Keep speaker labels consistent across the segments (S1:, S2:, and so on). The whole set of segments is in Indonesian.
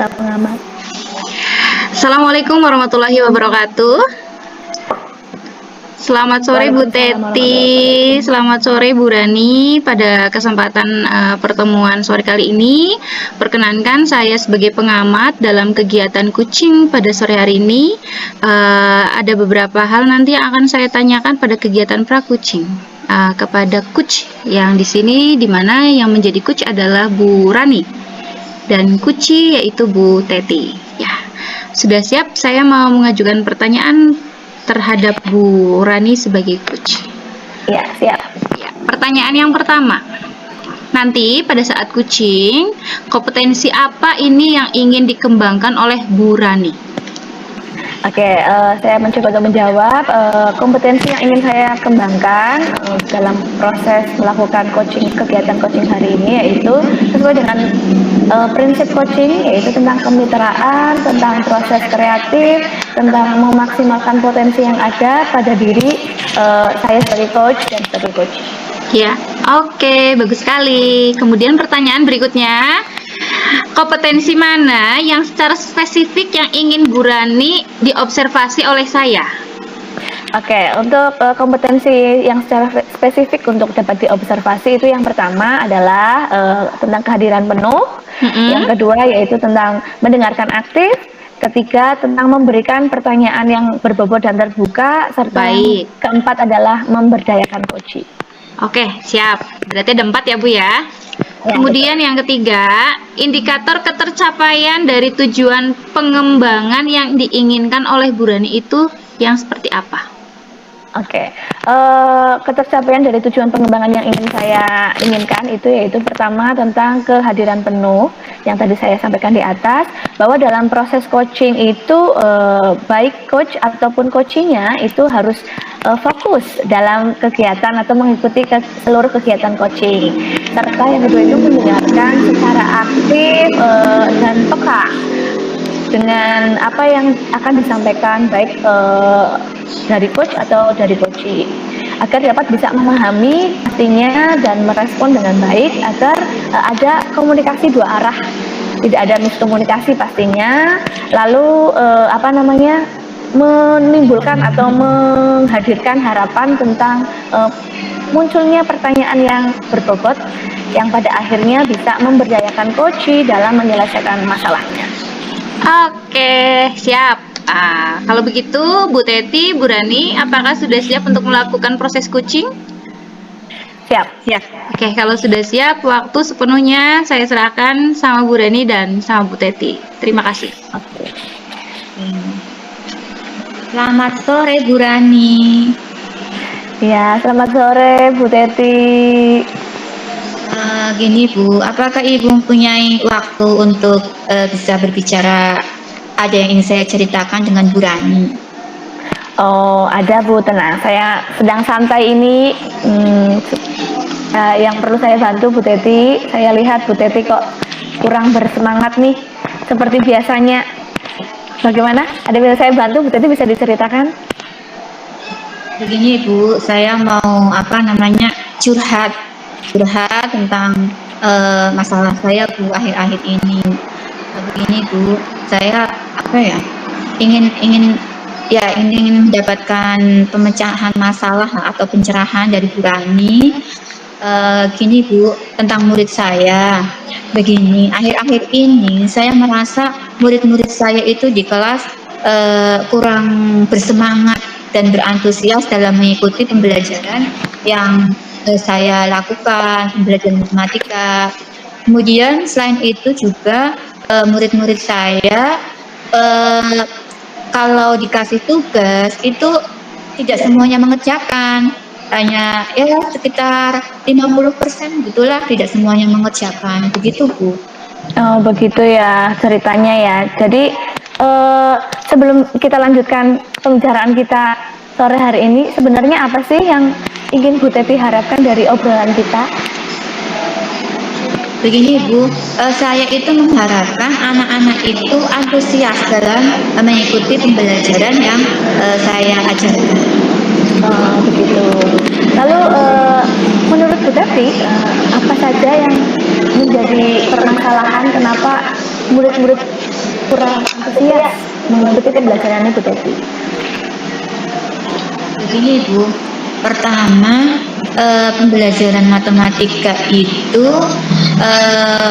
S1: Kak Pengamat.
S2: Assalamualaikum warahmatullahi wabarakatuh. Selamat sore Bu
S1: Waalaikumsalam warahmatullahi
S2: Teti,
S1: wabarakatuh.
S2: selamat sore Bu Rani. Pada kesempatan pertemuan sore kali ini, perkenankan saya sebagai pengamat dalam kegiatan kucing pada sore hari ini. Ada beberapa hal nanti yang akan saya tanyakan pada kegiatan prakucing kepada coach yang di sini, di mana yang menjadi coach adalah Bu Rani dan kuci yaitu Bu Teti. Ya, sudah siap? Saya mau mengajukan pertanyaan terhadap Bu Rani sebagai coach.
S1: Ya, siap.
S2: Ya, pertanyaan yang pertama. Nanti pada saat kucing, kompetensi apa ini yang ingin dikembangkan oleh Bu Rani?
S1: Oke, saya mencoba untuk menjawab. Kompetensi yang ingin saya kembangkan dalam proses melakukan kegiatan coaching hari ini yaitu sesuai dengan prinsip coaching, yaitu tentang kemitraan, tentang proses kreatif, tentang memaksimalkan potensi yang ada pada diri saya sebagai coach dan sebagai coach.
S2: Ya, oke, bagus sekali. Kemudian pertanyaan berikutnya, kompetensi mana yang secara spesifik yang ingin Bu Rani diobservasi oleh saya?
S1: Oke, untuk kompetensi yang secara spesifik untuk dapat diobservasi itu yang pertama adalah tentang kehadiran penuh, yang kedua yaitu tentang mendengarkan aktif, ketiga tentang memberikan pertanyaan yang berbobot dan terbuka, serta yang keempat adalah memberdayakan coaching.
S2: Oke, siap. Berarti ada 4 ya Bu ya. Kemudian yang ketiga, indikator ketercapaian dari tujuan pengembangan yang diinginkan oleh Bu Rani itu yang seperti apa?
S1: Oke, ketercapaian dari tujuan pengembangan yang ingin saya inginkan itu yaitu pertama tentang kehadiran penuh yang tadi saya sampaikan di atas, bahwa dalam proses coaching itu baik coach ataupun coachingnya itu harus fokus dalam kegiatan atau mengikuti seluruh kegiatan coaching, serta yang kedua itu mendengarkan secara aktif dan peka dengan apa yang akan disampaikan baik dari coach atau dari coaching, agar dapat bisa memahami artinya dan merespon dengan baik agar ada komunikasi dua arah, tidak ada miskomunikasi pastinya, lalu menimbulkan atau menghadirkan harapan tentang munculnya pertanyaan yang berbobot yang pada akhirnya bisa memberdayakan coach dalam menyelesaikan masalahnya.
S2: Oke, siap. Kalau begitu, Bu Teti, Bu Rani, apakah sudah siap untuk melakukan proses coaching?
S1: Siap.
S2: Oke, kalau sudah siap, waktu sepenuhnya saya serahkan sama Bu Rani dan sama Bu Teti. Terima kasih.
S1: Oke.
S3: Selamat sore Bu Rani.
S1: Ya, selamat sore Bu Teti.
S3: Gini Bu, apakah Ibu mempunyai waktu untuk bisa berbicara? Ada yang ingin saya ceritakan dengan Bu Rani.
S1: Oh, ada Bu, tenang. Saya sedang santai ini. Yang perlu saya bantu Bu Teti, saya lihat Bu Teti kok kurang bersemangat nih, seperti biasanya. Bagaimana? Ada yang bisa saya bantu? Bu Teti bisa diceritakan?
S3: Begini Bu, saya mau curhat tentang masalah saya Bu akhir-akhir ini. Begini Bu, saya ingin mendapatkan pemecahan masalah atau pencerahan dari Bu Rani. Gini Bu, tentang murid saya. Begini, akhir-akhir ini saya merasa murid-murid saya itu di kelas kurang bersemangat dan berantusias dalam mengikuti pembelajaran yang saya lakukan, pembelajaran matematika. Kemudian selain itu juga murid-murid saya kalau dikasih tugas itu tidak semuanya mengerjakan, hanya ya sekitar 50% gitulah, tidak semuanya mengerjakan. Begitu Bu.
S1: Oh, begitu ya ceritanya ya. Jadi sebelum kita lanjutkan pembicaraan kita sore hari ini, sebenarnya apa sih yang ingin Bu Teti harapkan dari obrolan kita?
S3: Begini Bu, saya itu mengharapkan anak-anak itu antusias dalam mengikuti pembelajaran yang saya ajarkan.
S1: Begitu. Lalu menurut Bu Teti, apa saja yang menjadi permasalahan kenapa murid-murid kurang antusias mengikuti pembelajarannya Bu Teti?
S3: Begini Bu, pertama pembelajaran matematika itu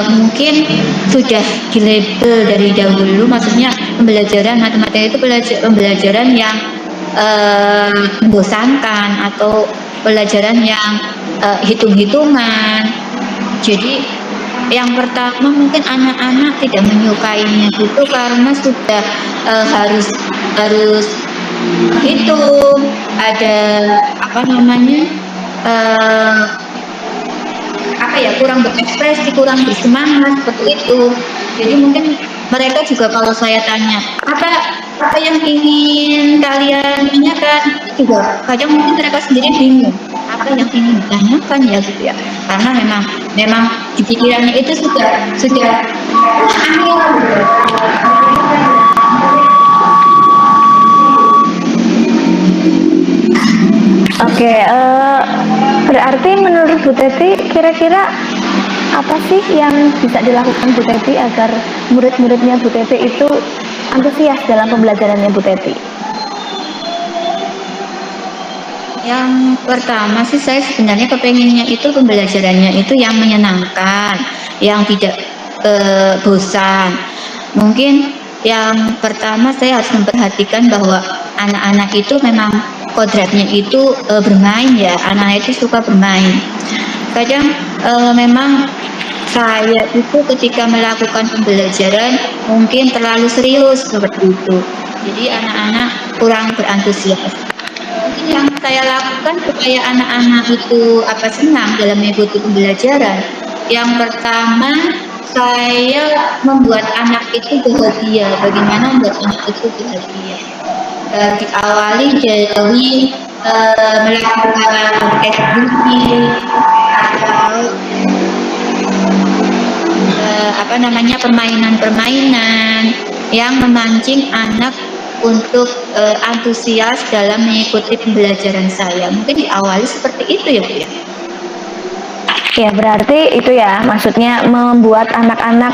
S3: mungkin sudah dilabel dari dahulu, maksudnya pembelajaran matematika itu pembelajaran yang membosankan atau pelajaran yang hitung-hitungan. Jadi yang pertama mungkin anak-anak tidak menyukainya itu karena sudah harus harus hitung, ada apa namanya eh, apa ya, kurang berekspresi, kurang bersemangat seperti itu. Jadi mungkin mereka juga kalau saya tanya apa yang ingin kalian tanyakan, juga kadang mungkin mereka sendiri bingung apa yang ingin ditanyakan ya gitu ya, karena memang di pikirannya itu sudah aneh.
S1: Oke, berarti menurut Bu Teti kira-kira apa sih yang bisa dilakukan Bu Teti agar murid-muridnya Bu Teti itu antusias dalam pembelajarannya Bu Teti?
S3: Yang pertama sih saya sebenarnya kepengennya itu pembelajarannya itu yang menyenangkan, yang tidak bosan. Mungkin yang pertama saya harus memperhatikan bahwa anak-anak itu memang kodratnya itu bermain ya, anak-anak itu suka bermain. Kadang memang saya itu ketika melakukan pembelajaran mungkin terlalu serius seperti itu. Jadi anak-anak kurang berantusias. Mungkin yang saya lakukan supaya anak-anak itu senang dalam mengikuti pembelajaran. Yang pertama, saya membuat anak itu bahagia. Bagaimana membuat anak itu bahagia? Diawali dari melakukan activity atau permainan-permainan yang memancing anak untuk antusias dalam mengikuti pembelajaran saya. Mungkin diawali seperti itu ya Bu ya.
S1: Ya berarti itu ya, maksudnya membuat anak-anak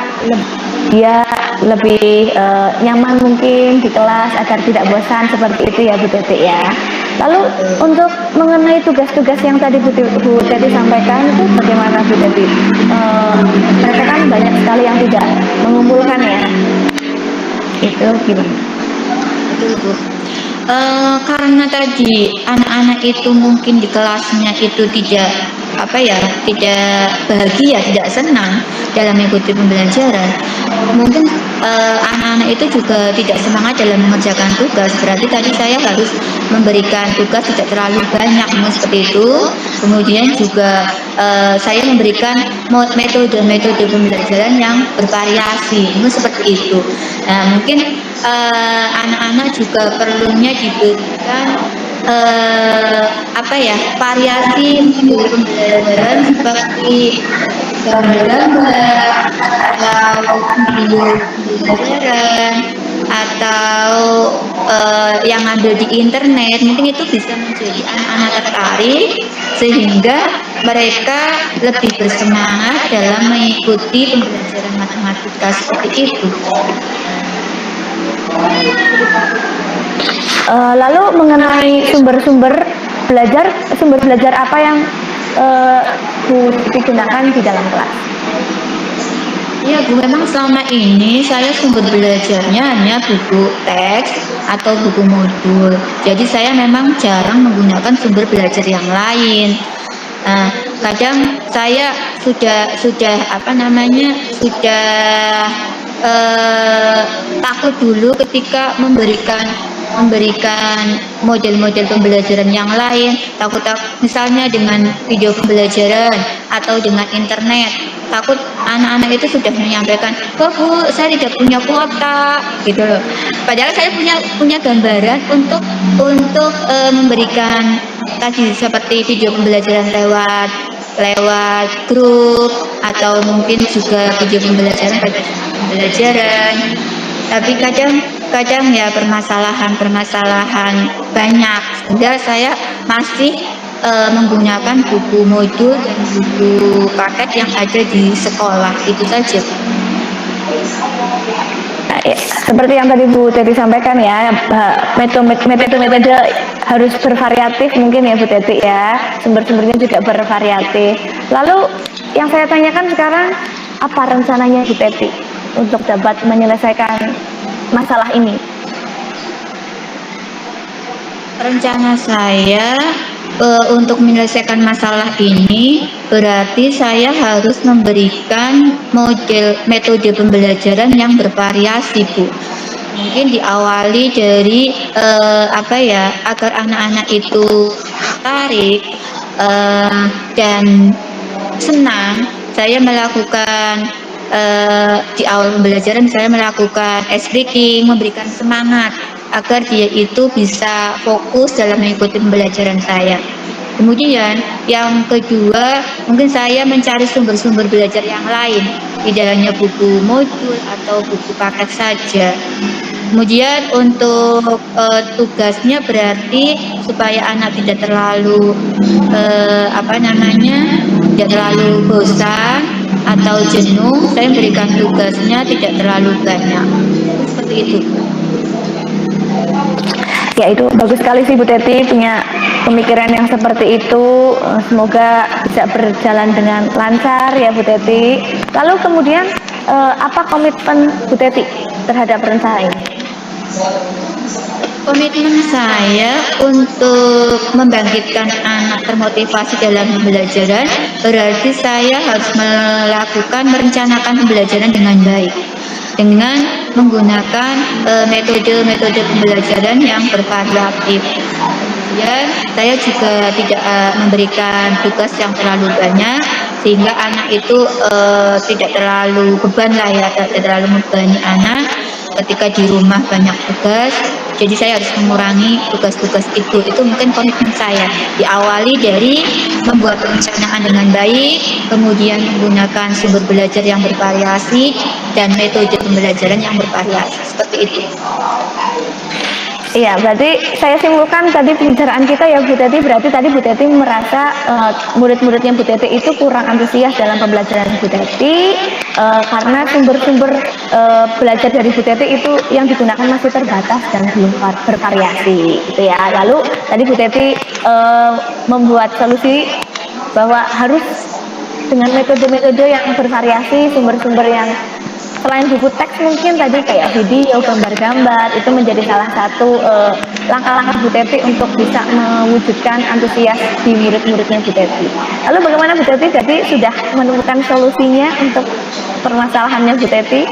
S1: lebih nyaman mungkin di kelas agar tidak bosan seperti itu ya Bu Teti ya. Lalu untuk mengenai tugas-tugas yang tadi Bu Teti sampaikan itu bagaimana Bu Teti? Mereka kan banyak sekali yang tidak mengumpulkan ya. Itu gimana?
S3: Betul Bu. Karena tadi anak-anak itu mungkin di kelasnya itu tidak bahagia, tidak senang dalam mengikuti pembelajaran. Mungkin anak-anak itu juga tidak semangat dalam mengerjakan tugas. Berarti tadi saya harus memberikan tugas tidak terlalu banyak, seperti itu. Kemudian juga saya memberikan metode-metode pembelajaran yang bervariasi, seperti itu. Nah, mungkin anak-anak juga perlunya diberikan variasi pembelajaran seperti gambar-gambar atau video pembelajaran atau yang ada di internet. Mungkin itu bisa menjadi anak-anak tertarik sehingga mereka lebih bersemangat dalam mengikuti pembelajaran matematika seperti itu.
S1: Lalu mengenai sumber belajar apa yang digunakan di dalam kelas?
S3: Ya Bu, memang selama ini saya sumber belajarnya hanya buku teks atau buku modul. Jadi saya memang jarang menggunakan sumber belajar yang lain. Kadang saya sudah takut dulu ketika memberikan model-model pembelajaran yang lain, takut misalnya dengan video pembelajaran atau dengan internet, takut anak-anak itu sudah menyampaikan, "Oh Bu, saya tidak punya kuota," gitu loh. Padahal saya punya gambaran untuk memberikan tadi seperti video pembelajaran lewat grup atau mungkin juga video pembelajaran tapi kadang ya permasalahan banyak, sehingga saya masih menggunakan buku modul dan buku paket yang ada di sekolah, itu saja.
S1: Nah, ya, seperti yang tadi Bu Teti sampaikan ya, metode-metode harus bervariatif mungkin ya Bu Teti ya, sumber-sumbernya juga bervariatif. Lalu yang saya tanyakan sekarang, apa rencananya Bu Teti untuk dapat menyelesaikan masalah ini?
S3: Rencana saya untuk menyelesaikan masalah ini berarti saya harus memberikan metode pembelajaran yang bervariasi, Bu. Mungkin diawali dari agar anak-anak itu tertarik dan senang. Saya melakukan di awal pembelajaran saya melakukan ice breaking, memberikan semangat agar dia itu bisa fokus dalam mengikuti pembelajaran saya. Kemudian yang kedua, mungkin saya mencari sumber-sumber belajar yang lain, tidak hanya buku modul atau buku paket saja. Kemudian untuk tugasnya berarti supaya anak tidak terlalu tidak terlalu bosan atau jenuh, saya memberikan tugasnya tidak terlalu banyak. Seperti itu.
S1: Ya itu bagus sekali sih Bu Teti punya pemikiran yang seperti itu. Semoga bisa berjalan dengan lancar ya Bu Teti. Lalu kemudian apa komitmen Bu Teti terhadap rencana ini?
S3: Komitmen saya untuk membangkitkan anak termotivasi dalam pembelajaran berarti saya harus merencanakan pembelajaran dengan baik dengan menggunakan metode-metode pembelajaran yang bervariatif. Kemudian saya juga tidak memberikan tugas yang terlalu banyak sehingga anak itu tidak terlalu beban lah ya, tidak terlalu membebani anak ketika di rumah banyak tugas. Jadi saya harus mengurangi tugas-tugas itu mungkin komitmen saya. Diawali dari membuat perencanaan dengan baik, kemudian menggunakan sumber belajar yang bervariasi dan metode pembelajaran yang bervariasi. Seperti itu.
S1: Iya, berarti saya simpulkan tadi pembicaraan kita ya Bu Teti, berarti tadi Bu Teti merasa murid-muridnya Bu Teti itu kurang antusias dalam pembelajaran Bu Teti karena sumber-sumber belajar dari Bu Teti itu yang digunakan masih terbatas dan belum bervariasi gitu ya. Lalu tadi Bu Teti membuat solusi bahwa harus dengan metode-metode yang bervariasi, sumber-sumber yang selain buku teks mungkin tadi kayak video, gambar-gambar itu menjadi salah satu langkah-langkah Bu Teti untuk bisa mewujudkan antusias di murid-muridnya Bu Teti. Lalu bagaimana Bu Teti? Jadi sudah menemukan solusinya untuk permasalahannya Bu Teti?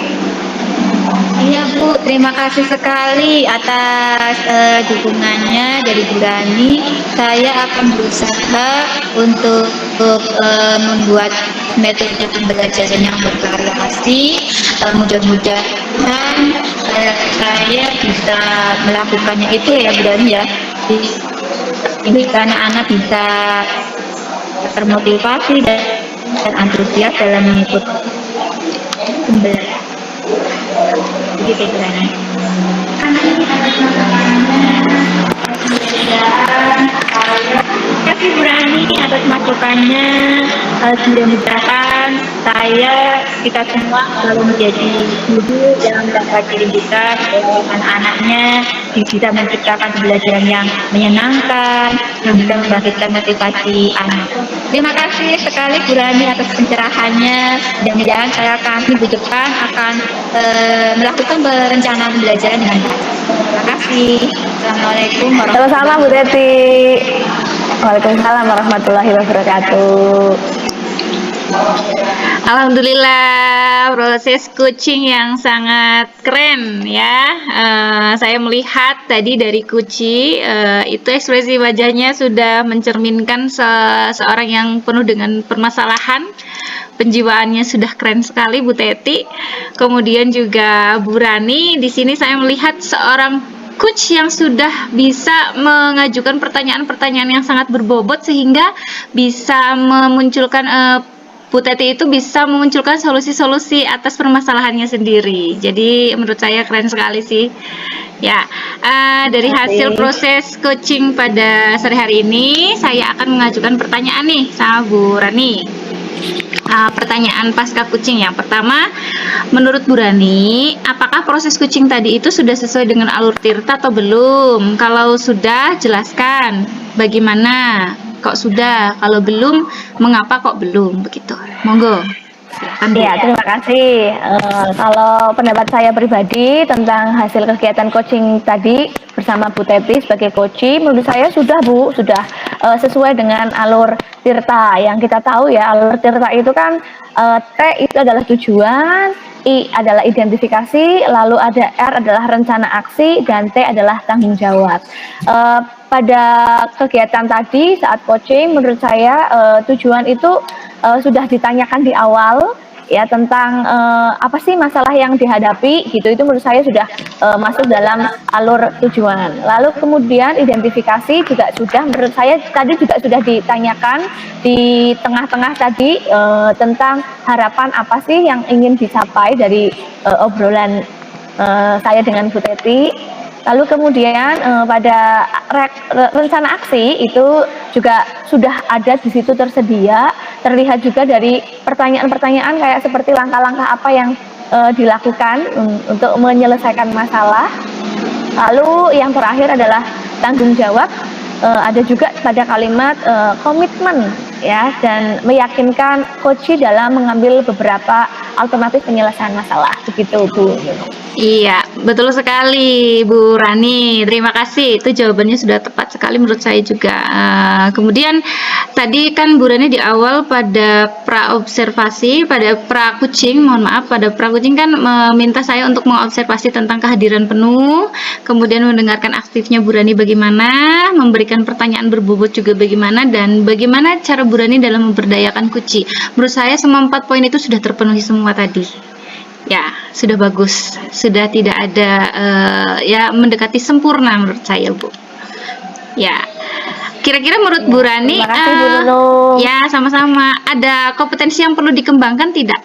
S3: Iya Bu, terima kasih sekali atas dukungannya dari Bu Rani. Saya akan berusaha untuk membuat metode pembelajaran yang bervariasi. Mudah-mudahan saya bisa melakukannya itu ya Bu Rani ya. Ini anak-anak bisa termotivasi dan antusias dalam mengikuti pembelajaran. Begitu Bu Rani. Terima kasih Bu Rani atas masukannya. Mudah-mudahan kita semua selalu menjadi guru dalam dapat pendidikan anak-anaknya, bisa menciptakan pembelajaran yang menyenangkan, yang bisa membangkitkan motivasi anak. Terima kasih sekali Bu Rani atas pencerahannya. Mudah-mudahan minggu depan akan melakukan perencanaan pembelajaran dengan baik. Terima kasih. Assalamualaikum warahmatullahi wabarakatuh.
S1: Sama-sama Bu Teti. Waalaikumsalam warahmatullahi wabarakatuh.
S2: Alhamdulillah, proses coaching yang sangat keren ya. Saya melihat tadi dari Kuci itu ekspresi wajahnya sudah mencerminkan seorang yang penuh dengan permasalahan. Penjiwaannya sudah keren sekali Bu Teti. Kemudian juga Bu Rani, di sini saya melihat seorang coach yang sudah bisa mengajukan pertanyaan-pertanyaan yang sangat berbobot sehingga bisa memunculkan Bu Teti itu bisa memunculkan solusi-solusi atas permasalahannya sendiri. Jadi menurut saya keren sekali sih. Ya, dari hasil proses coaching pada sore hari ini, saya akan mengajukan pertanyaan nih sama Bu Rani. Pertanyaan pasca kucing yang pertama, menurut Bu Rani, apakah proses kucing tadi itu sudah sesuai dengan alur tirta atau belum? Kalau sudah, jelaskan bagaimana kok sudah, kalau belum, mengapa kok belum, begitu. Monggo. Silakan, Bu.
S1: Ya, terima kasih. Kalau pendapat saya pribadi tentang hasil kegiatan coaching tadi bersama Bu Teti sebagai coach, menurut saya sudah Bu, sudah sesuai dengan alur tirta. Yang kita tahu ya, alur tirta itu kan T itu adalah tujuan, I adalah identifikasi, lalu ada R adalah rencana aksi, dan T adalah tanggung jawab. Pada kegiatan tadi saat coaching, menurut saya tujuan itu sudah ditanyakan di awal ya tentang apa sih masalah yang dihadapi gitu, itu menurut saya sudah masuk dalam alur tujuan. Lalu kemudian identifikasi juga sudah, menurut saya tadi juga sudah ditanyakan di tengah-tengah tadi tentang harapan apa sih yang ingin dicapai dari obrolan saya dengan Bu Teti. Lalu kemudian pada rencana aksi itu juga sudah ada di situ tersedia, terlihat juga dari pertanyaan-pertanyaan kayak seperti langkah-langkah apa yang dilakukan untuk menyelesaikan masalah. Lalu yang terakhir adalah tanggung jawab, ada juga pada kalimat komitmen ya, dan meyakinkan coach dalam mengambil beberapa alternatif penyelesaian masalah, begitu Bu.
S2: Iya, betul sekali Bu Rani. Terima kasih. Itu jawabannya sudah tepat sekali menurut saya juga. Kemudian tadi kan Bu Rani di awal pada praobservasi, pada prakucing, mohon maaf, pada prakucing kan meminta saya untuk mengobservasi tentang kehadiran penuh, kemudian mendengarkan aktifnya Bu Rani bagaimana, memberikan pertanyaan berbobot juga bagaimana, dan bagaimana cara Bu Rani dalam memberdayakan kucing. Menurut saya semua 4 poin itu sudah terpenuhi semua tadi. Ya, sudah bagus, sudah tidak ada ya mendekati sempurna menurut saya, Bu. Ya, kira-kira menurut Bu Rani,
S1: Terima kasih, Bu Nunung.
S2: ya sama-sama, ada kompetensi yang perlu dikembangkan tidak?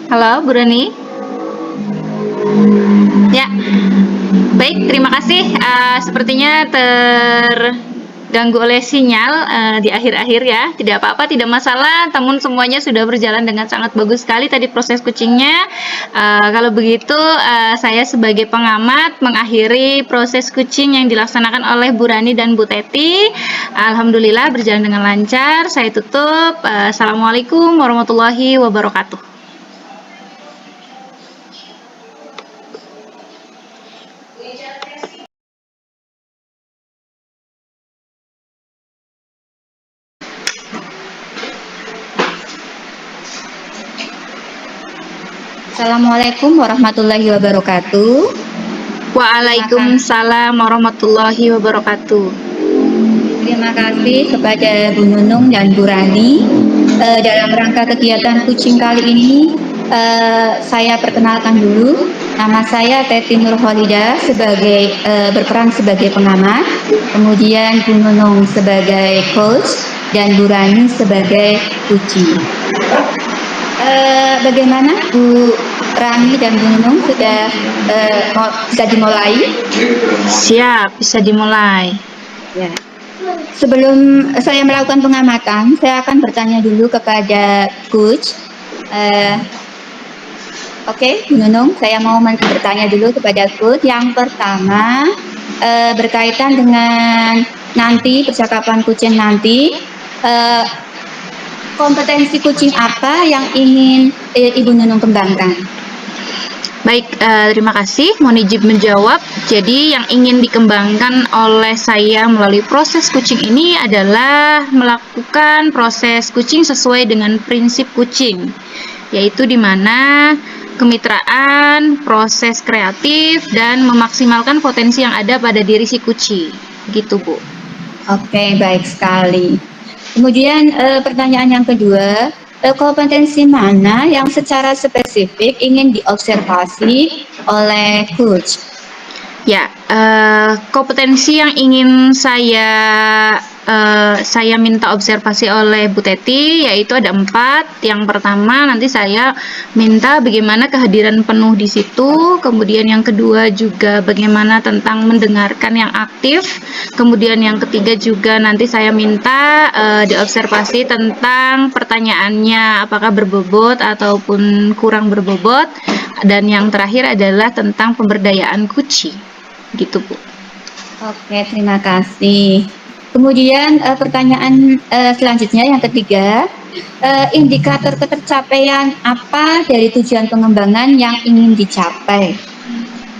S2: Halo, Bu Rani? Ya, baik, terima kasih. Sepertinya terganggu oleh sinyal di akhir-akhir ya. Tidak apa-apa, tidak masalah. Namun semuanya sudah berjalan dengan sangat bagus sekali tadi proses kucingnya. Kalau begitu, saya sebagai pengamat mengakhiri proses kucing yang dilaksanakan oleh Bu Rani dan Bu Teti. Alhamdulillah berjalan dengan lancar. Saya tutup. Assalamualaikum warahmatullahi wabarakatuh.
S3: Assalamualaikum warahmatullahi wabarakatuh.
S2: Waalaikumsalam warahmatullahi wabarakatuh.
S3: Terima kasih kepada Bu Nunung dan Bu Rani. Dalam rangka kegiatan kucing kali ini, saya perkenalkan dulu. Nama saya Teti Nurholida sebagai berperan sebagai pengamat, kemudian Bu Nunung sebagai coach dan Bu Rani sebagai kucing. Bagaimana Bu Rani dan Bu Nunung sudah bisa dimulai?
S2: Siap, bisa dimulai.
S3: Ya. Sebelum saya melakukan pengamatan, saya akan bertanya dulu kepada coach. Oke, Bu Nunung, saya mau bertanya dulu kepada coach. Yang pertama berkaitan dengan nanti percakapan kucing nanti. Kompetensi kucing apa yang ingin Ibu Nunung kembangkan?
S2: Baik, terima kasih. Mohon izin menjawab. Jadi yang ingin dikembangkan oleh saya melalui proses kucing ini adalah melakukan proses kucing sesuai dengan prinsip kucing, yaitu di mana kemitraan, proses kreatif, dan memaksimalkan potensi yang ada pada diri si kucing. Gitu, Bu.
S3: Oke, baik sekali. Kemudian pertanyaan yang kedua, kompetensi mana yang secara spesifik ingin diobservasi oleh coach?
S2: Ya, kompetensi yang ingin saya saya minta observasi oleh Bu Teti, yaitu ada 4. Yang pertama nanti saya minta bagaimana kehadiran penuh di situ, kemudian yang kedua juga bagaimana tentang mendengarkan yang aktif, kemudian yang ketiga juga nanti saya minta diobservasi tentang pertanyaannya apakah berbobot ataupun kurang berbobot, dan yang terakhir adalah tentang pemberdayaan kucing, gitu Bu.
S3: Oke, terima kasih. Kemudian pertanyaan selanjutnya yang ketiga, indikator ketercapaian apa dari tujuan pengembangan yang ingin dicapai?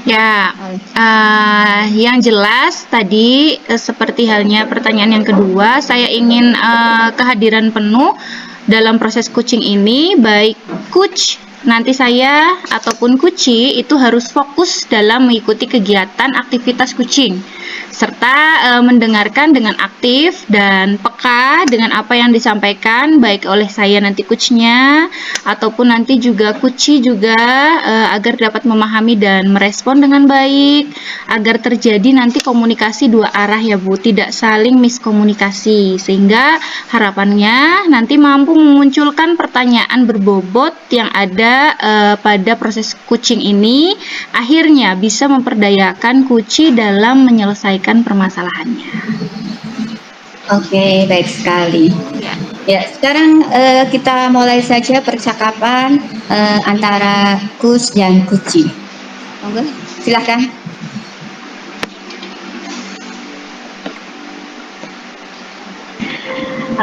S2: Ya, yang jelas tadi seperti halnya pertanyaan yang kedua, saya ingin kehadiran penuh dalam proses coaching ini, baik coach nanti saya ataupun kuci itu harus fokus dalam mengikuti kegiatan aktivitas kucing serta mendengarkan dengan aktif dan peka dengan apa yang disampaikan baik oleh saya nanti coachnya ataupun nanti juga kuci juga agar dapat memahami dan merespon dengan baik agar terjadi nanti komunikasi dua arah ya Bu, tidak saling miskomunikasi sehingga harapannya nanti mampu memunculkan pertanyaan berbobot yang ada pada proses coaching ini akhirnya bisa memperdayakan kuci dalam menyelesaikan permasalahannya.
S3: Oke, baik sekali. Ya, sekarang kita mulai saja percakapan antara Kus dan Kuci. Monggo, silakan.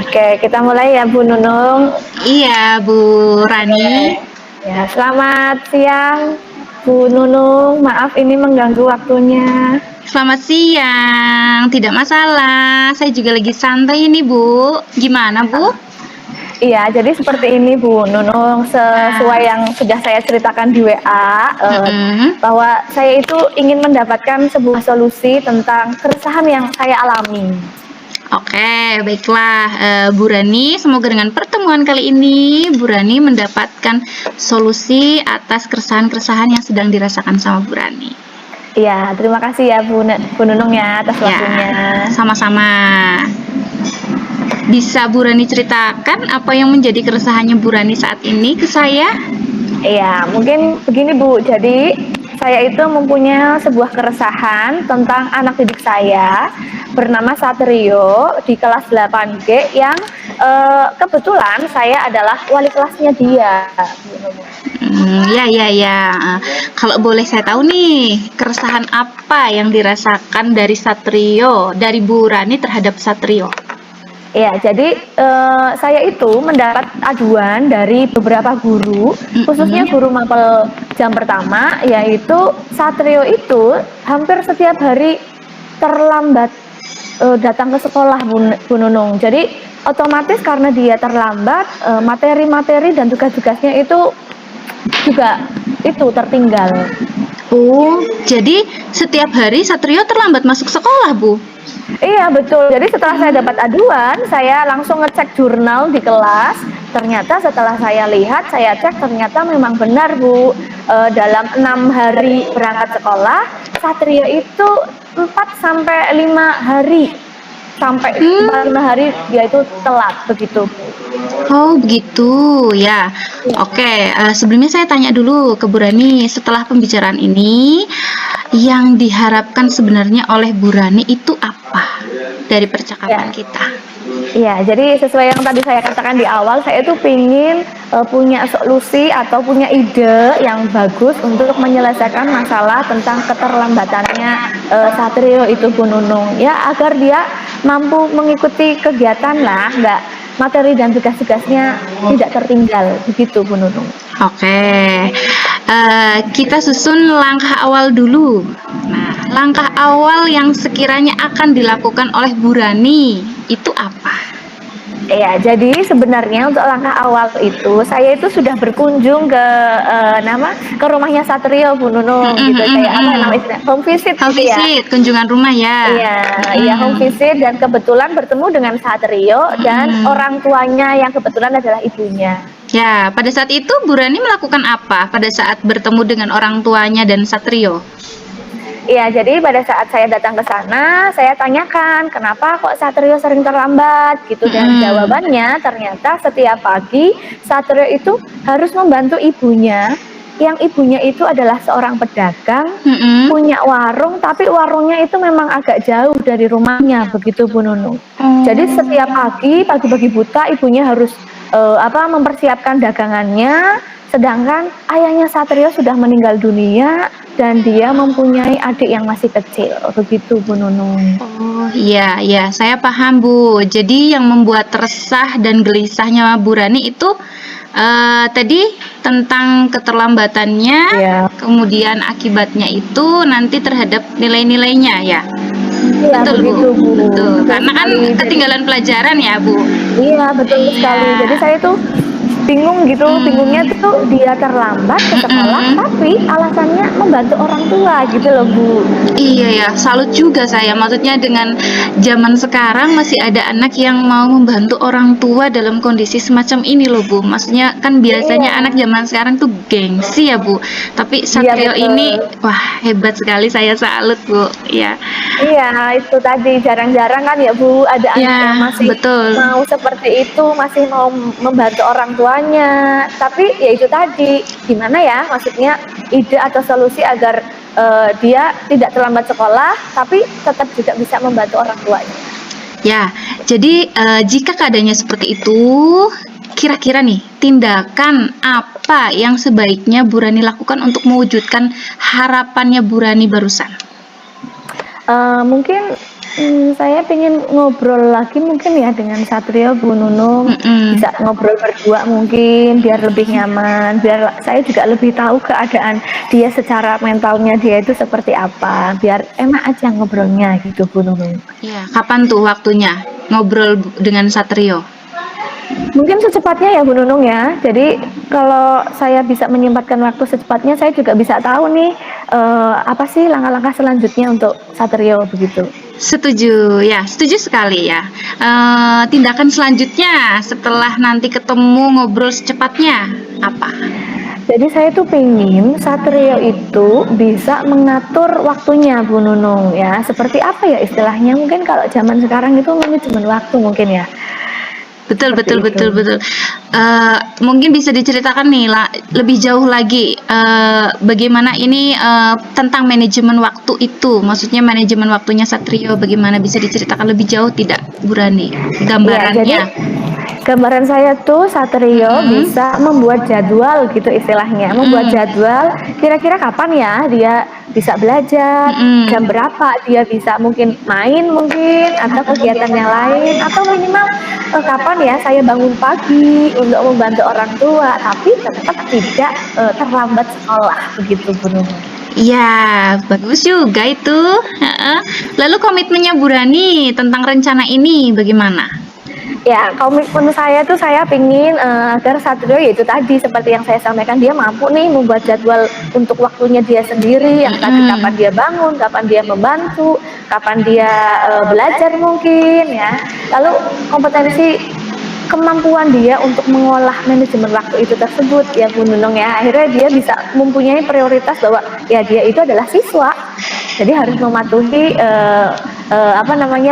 S1: Oke, kita mulai ya Bu Nunung.
S2: Iya Bu Rani.
S1: Ya, selamat siang Bu Nunung. Maaf ini mengganggu waktunya.
S2: Selamat siang, tidak masalah. Saya juga lagi santai ini Bu. Gimana Bu?
S1: Iya, jadi seperti ini Bu Nunung, sesuai yang sudah saya ceritakan di WA, bahwa saya itu ingin mendapatkan sebuah solusi tentang keresahan yang saya alami.
S2: Oke, baiklah Bu Rani, semoga dengan pertemuan kali ini Bu Rani mendapatkan solusi atas keresahan-keresahan yang sedang dirasakan sama Bu Rani.
S1: Iya, terima kasih ya Bu Nunung ya atas waktunya.
S2: Sama-sama. Bisa Bu Rani ceritakan apa yang menjadi keresahannya Bu Rani saat ini ke saya?
S1: Iya, mungkin begini Bu, jadi saya itu mempunyai sebuah keresahan tentang anak didik saya bernama Satrio di kelas 8G yang kebetulan saya adalah wali kelasnya dia.
S2: Ya. Kalau boleh saya tahu nih, keresahan apa yang dirasakan dari Satrio, dari Bu Rani terhadap Satrio?
S1: Ya, jadi saya itu mendapat aduan dari beberapa guru, khususnya guru mapel jam pertama, yaitu Satrio itu hampir setiap hari terlambat datang ke sekolah Bu Nunung. Jadi otomatis karena dia terlambat, materi-materi dan tugas-tugasnya itu juga itu tertinggal.
S2: Oh, jadi setiap hari Satrio terlambat masuk sekolah Bu?
S1: Iya betul, jadi setelah saya dapat aduan, saya langsung ngecek jurnal di kelas. Ternyata setelah saya lihat, saya cek ternyata memang benar Bu, dalam 6 hari berangkat sekolah, Satrio itu 4-5 hari, sampai 5 hari dia itu telat begitu.
S2: Oh begitu ya. Oke, sebelumnya saya tanya dulu ke Bu Rani, setelah pembicaraan ini yang diharapkan sebenarnya oleh Bu Rani itu apa dari percakapan kita?
S1: Iya, jadi sesuai yang tadi saya katakan di awal, saya itu ingin punya solusi atau punya ide yang bagus untuk menyelesaikan masalah tentang keterlambatannya Satrio itu Bu Nunung, ya agar dia mampu mengikuti kegiatan lah, nggak materi dan tugas-tugasnya tidak tertinggal, begitu Bu Nunung.
S2: Oke, kita susun langkah awal dulu. Nah, langkah awal yang sekiranya akan dilakukan oleh Bu Rani itu apa?
S1: Ya, jadi sebenarnya untuk langkah awal itu saya itu sudah berkunjung ke rumahnya Satrio Bu Nunung gitu, kayak apa namanya, home visit
S2: Home
S1: gitu ya.
S2: visit, kunjungan rumah ya.
S1: Iya, home visit, dan kebetulan bertemu dengan Satrio dan orang tuanya yang kebetulan adalah ibunya.
S2: Ya, pada saat itu Bu Rani melakukan apa pada saat bertemu dengan orang tuanya dan Satrio?
S1: Iya, jadi pada saat saya datang ke sana, saya tanyakan, kenapa kok Satrio sering terlambat gitu. Dan
S2: Mm-mm.
S1: jawabannya ternyata setiap pagi Satrio itu harus membantu ibunya, yang ibunya itu adalah seorang pedagang,
S2: Mm-mm.
S1: punya warung, tapi warungnya itu memang agak jauh dari rumahnya, begitu Bu Nunung. Jadi setiap
S2: Oh.
S1: pagi buta, ibunya harus mempersiapkan dagangannya, sedangkan ayahnya Satrio sudah meninggal dunia dan dia mempunyai adik yang masih kecil, begitu Bu Nunung.
S2: Oh iya, iya, saya paham Bu. Jadi yang membuat resah dan gelisahnya Bu Rani itu tadi tentang keterlambatannya,
S1: Ya,
S2: kemudian akibatnya itu nanti terhadap nilai-nilainya ya.
S1: iya
S2: Betul Bu,
S1: begitu Bu,
S2: betul.
S1: betul
S2: Karena kan
S1: sekali. Jadi
S2: ketinggalan pelajaran ya Bu.
S1: iya betul
S2: Iya.
S1: sekali. Jadi saya tuh bingung gitu, bingungnya
S2: Hmm.
S1: tuh dia terlambat ke sekolah,
S2: Mm-mm.
S1: tapi alasannya membantu orang tua gitu loh Bu.
S2: Iya ya, salut juga saya. Maksudnya dengan zaman sekarang masih ada anak yang mau membantu orang tua dalam kondisi semacam ini loh Bu. Maksudnya kan biasanya
S1: Iya,
S2: anak zaman sekarang tuh gengsi ya Bu. Tapi
S1: iya
S2: Satrio ini,
S1: betul.
S2: wah hebat sekali, saya salut Bu. Ya,
S1: Iya, itu tadi jarang-jarang kan ya Bu, ada anak yang
S2: ya
S1: masih
S2: betul.
S1: mau seperti itu, masih mau membantu orang tuanya. Tapi ya itu tadi, gimana ya, maksudnya ide atau solusi agar dia tidak terlambat sekolah, tapi tetap juga bisa membantu orang tuanya.
S2: Ya, jadi jika keadaannya seperti itu, kira-kira nih tindakan apa yang sebaiknya Bu Rani lakukan untuk mewujudkan harapannya Bu Rani barusan?
S1: Mungkin saya pengen ngobrol lagi mungkin ya dengan Satrio, Bu Nunung,
S2: Mm-mm.
S1: bisa ngobrol berdua mungkin biar lebih nyaman, biar saya juga lebih tahu keadaan dia secara mentalnya dia itu seperti apa, biar enak aja ngobrolnya gitu Bu Nunung.
S2: Ya, kapan tuh waktunya ngobrol dengan Satrio?
S1: Mungkin secepatnya ya Bu Nunung ya. Jadi kalau saya bisa menyempatkan waktu secepatnya, saya juga bisa tahu nih apa sih langkah-langkah selanjutnya untuk Satrio begitu.
S2: Setuju, ya, setuju sekali ya. Tindakan selanjutnya setelah nanti ketemu ngobrol secepatnya apa?
S1: Jadi saya tuh pengen Satrio itu bisa mengatur waktunya Bu Nunung ya. Seperti apa ya istilahnya? Mungkin kalau zaman sekarang itu manajemen waktu mungkin ya.
S2: Betul,
S1: Seperti
S2: betul,
S1: itu.
S2: betul, betul. Mungkin bisa diceritakan nih lebih jauh lagi bagaimana ini tentang manajemen waktu itu. Maksudnya manajemen waktunya Satrio bagaimana bisa diceritakan lebih jauh tidak, Bu Rani?
S1: Iya, jadi
S2: Gambarannya.
S1: gambaran saya tuh Satrio
S2: Mm-mm.
S1: bisa membuat jadwal gitu istilahnya. Membuat
S2: Mm-mm.
S1: jadwal kira-kira kapan ya dia bisa belajar, jam
S2: Mm-mm.
S1: berapa dia bisa mungkin main mungkin atau kegiatan yang lain atau minimal kapan ya saya bangun pagi untuk membantu orang tua tapi tetap tidak terlambat sekolah begitu Bu Nunung.
S2: Ya, bagus juga itu. Heeh. Lalu komitmennya Bu Rani tentang rencana ini bagaimana?
S1: Ya, komitmen saya tuh saya pingin agar Satrio ya itu tadi seperti yang saya sampaikan dia mampu nih membuat jadwal untuk waktunya dia sendiri yang tadi kapan
S2: Mm-mm.
S1: dia bangun, kapan dia membantu, kapan dia belajar mungkin ya. Lalu kompetensi kemampuan dia untuk mengolah manajemen waktu itu tersebut ya Bu Nunung ya. Akhirnya dia bisa mempunyai prioritas bahwa ya dia itu adalah siswa. Jadi harus mematuhi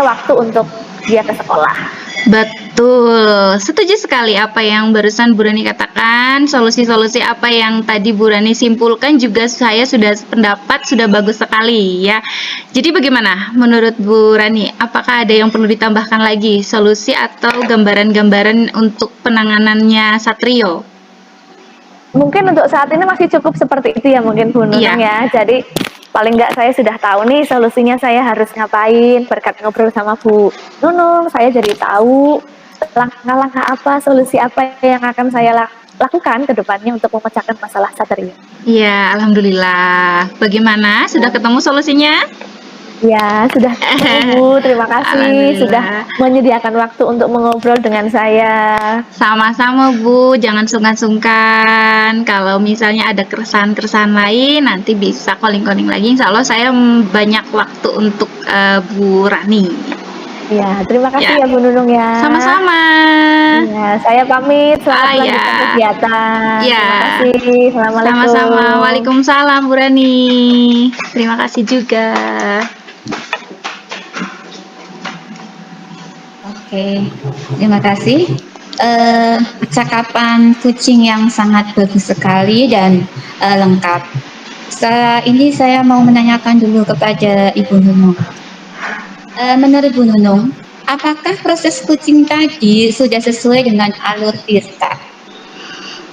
S1: waktu untuk dia ke sekolah.
S2: Betul, setuju sekali apa yang barusan Bu Rani katakan. Solusi-solusi apa yang tadi Bu Rani simpulkan juga saya sudah pendapat sudah bagus sekali ya. Jadi bagaimana menurut Bu Rani? Apakah ada yang perlu ditambahkan lagi solusi atau gambaran-gambaran untuk penanganannya Satrio?
S1: Mungkin untuk saat ini masih cukup seperti itu ya mungkin Bu Nunung
S2: Iya.
S1: ya. Jadi paling nggak saya sudah tahu nih solusinya saya harus ngapain. Berkat ngobrol sama Bu Nunung, saya jadi tahu langkah-langkah apa, solusi apa yang akan saya lakukan ke depannya untuk memecahkan masalah Satrio.
S2: Iya, alhamdulillah. Bagaimana? Sudah ketemu solusinya?
S1: Ya, sudah ketemu Bu. Terima kasih sudah
S2: Alhamdulillah.
S1: menyediakan waktu untuk mengobrol dengan saya.
S2: Sama-sama Bu, jangan sungkan-sungkan. Kalau misalnya ada keresahan-keresahan lain, nanti bisa calling-calling lagi. Insya Allah saya banyak waktu untuk Bu Rani.
S1: Ya, terima kasih ya
S2: Ya,
S1: Bu Nunung ya.
S2: sama-sama.
S1: Ya, saya pamit. Selamat
S2: Ya,
S1: melanjutkan kegiatan.
S2: ya,
S1: Terima kasih.
S2: sama-sama.
S1: Assalamualaikum.
S2: Waalaikumsalam, Bu Rani. Terima kasih juga.
S3: Oke, terima kasih. Percakapan kucing yang sangat bagus sekali dan lengkap. Setelah ini saya mau menanyakan dulu kepada Ibu Nunung. Menurut Bu Nunung, apakah proses kucing tadi sudah sesuai dengan alur tirta?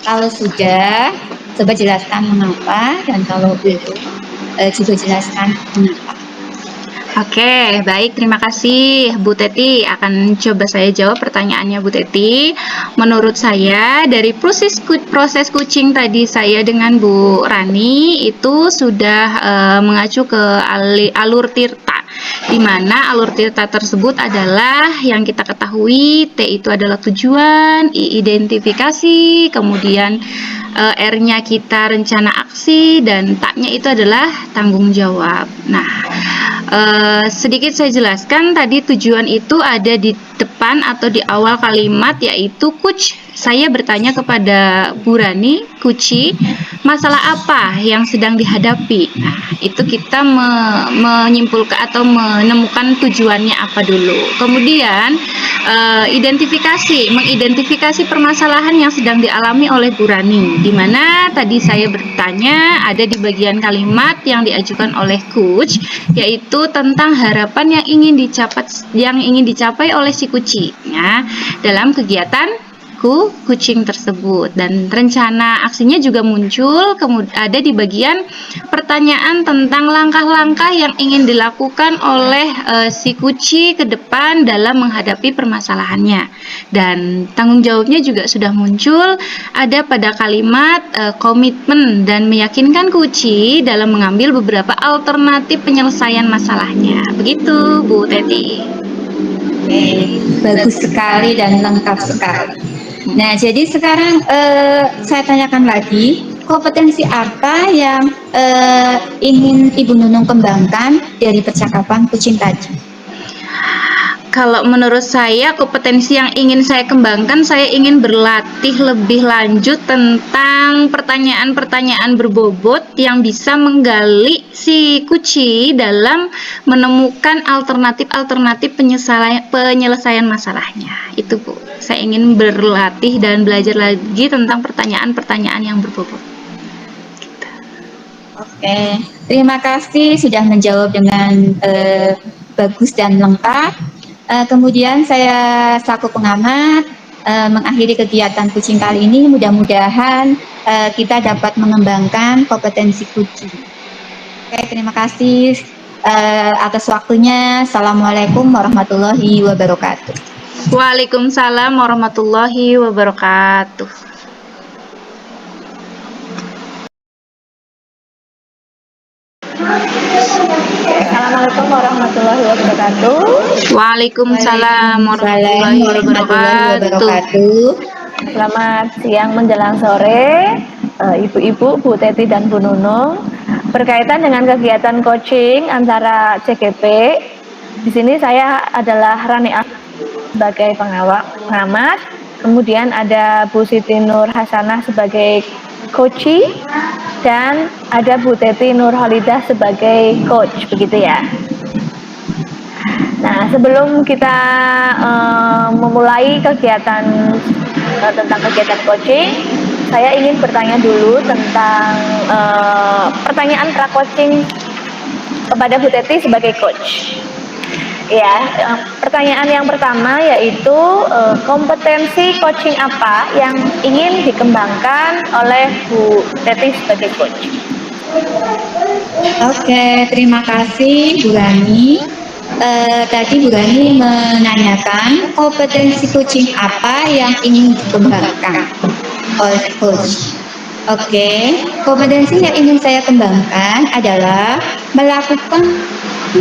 S3: Kalau sudah, coba jelaskan mengapa, dan kalau belum, juga jelaskan mengapa.
S2: Oke, baik. Terima kasih Bu Teti. Akan coba saya jawab pertanyaannya Bu Teti. Menurut saya dari proses kucing tadi saya dengan Bu Rani itu sudah mengacu ke alur tirta, di mana alur tirta tersebut adalah yang kita ketahui T itu adalah tujuan, I identifikasi, kemudian R-nya kita rencana aksi, dan T-nya itu adalah tanggung jawab. Nah, sedikit saya jelaskan tadi tujuan itu ada di depan atau di awal kalimat, yaitu kuc. Saya bertanya kepada Bu Rani, Kuci, masalah apa yang sedang dihadapi? Nah, itu kita menyimpulkan atau menemukan tujuannya apa dulu. Kemudian mengidentifikasi permasalahan yang sedang dialami oleh Bu Rani, di mana tadi saya bertanya ada di bagian kalimat yang diajukan oleh coach, yaitu tentang harapan yang ingin dicapai oleh si kucing ya, dalam kegiatan kucing tersebut, dan rencana aksinya juga muncul ada di bagian pertanyaan tentang langkah-langkah yang ingin dilakukan oleh si kucing ke depan dalam menghadapi permasalahannya, dan tanggung jawabnya juga sudah muncul ada pada kalimat komitmen dan meyakinkan kucing dalam mengambil beberapa alternatif penyelesaian masalahnya. Begitu Bu Teti.
S3: Oke, bagus sekali dan lengkap sekali. Nah, jadi sekarang saya tanyakan lagi, kompetensi apa yang ingin Ibu Nunung kembangkan dari percakapan kucing tadi?
S2: Kalau menurut saya, kompetensi yang ingin saya kembangkan, saya ingin berlatih lebih lanjut tentang pertanyaan-pertanyaan berbobot yang bisa menggali si kuci dalam menemukan alternatif-alternatif penyelesaian masalahnya. Itu Bu, saya ingin berlatih dan belajar lagi tentang pertanyaan-pertanyaan yang berbobot.
S3: Oke, terima kasih sudah menjawab dengan bagus dan lengkap. Kemudian saya selaku pengamat mengakhiri kegiatan kucing kali ini. Mudah-mudahan kita dapat mengembangkan kompetensi kucing. Oke, terima kasih atas waktunya. Assalamualaikum warahmatullahi wabarakatuh.
S2: Waalaikumsalam warahmatullahi wabarakatuh.
S1: Assalamualaikum warahmatullahi wabarakatuh.
S2: Waalaikumsalam warahmatullahi wabarakatuh.
S1: Selamat siang menjelang sore, Ibu-ibu, Bu Teti dan Bu Nunung. Berkaitan dengan kegiatan coaching antara CGP, di sini saya adalah Rani sebagai pengamat, kemudian ada Bu Siti Nur Hasanah sebagai coachee, dan ada Bu Teti Nurhalidah sebagai coach, begitu ya. Nah, sebelum kita memulai kegiatan tentang kegiatan coaching, saya ingin bertanya dulu tentang pertanyaan pra-coaching kepada Bu Teti sebagai coach. Ya, pertanyaan yang pertama yaitu kompetensi coaching apa yang ingin dikembangkan oleh Bu Teti sebagai coach?
S3: Oke, terima kasih Bu Rani. Tadi Bu Rani menanyakan kompetensi coaching apa yang ingin dikembangkan oleh coach. Oke, kompetensi yang ingin saya kembangkan adalah melakukan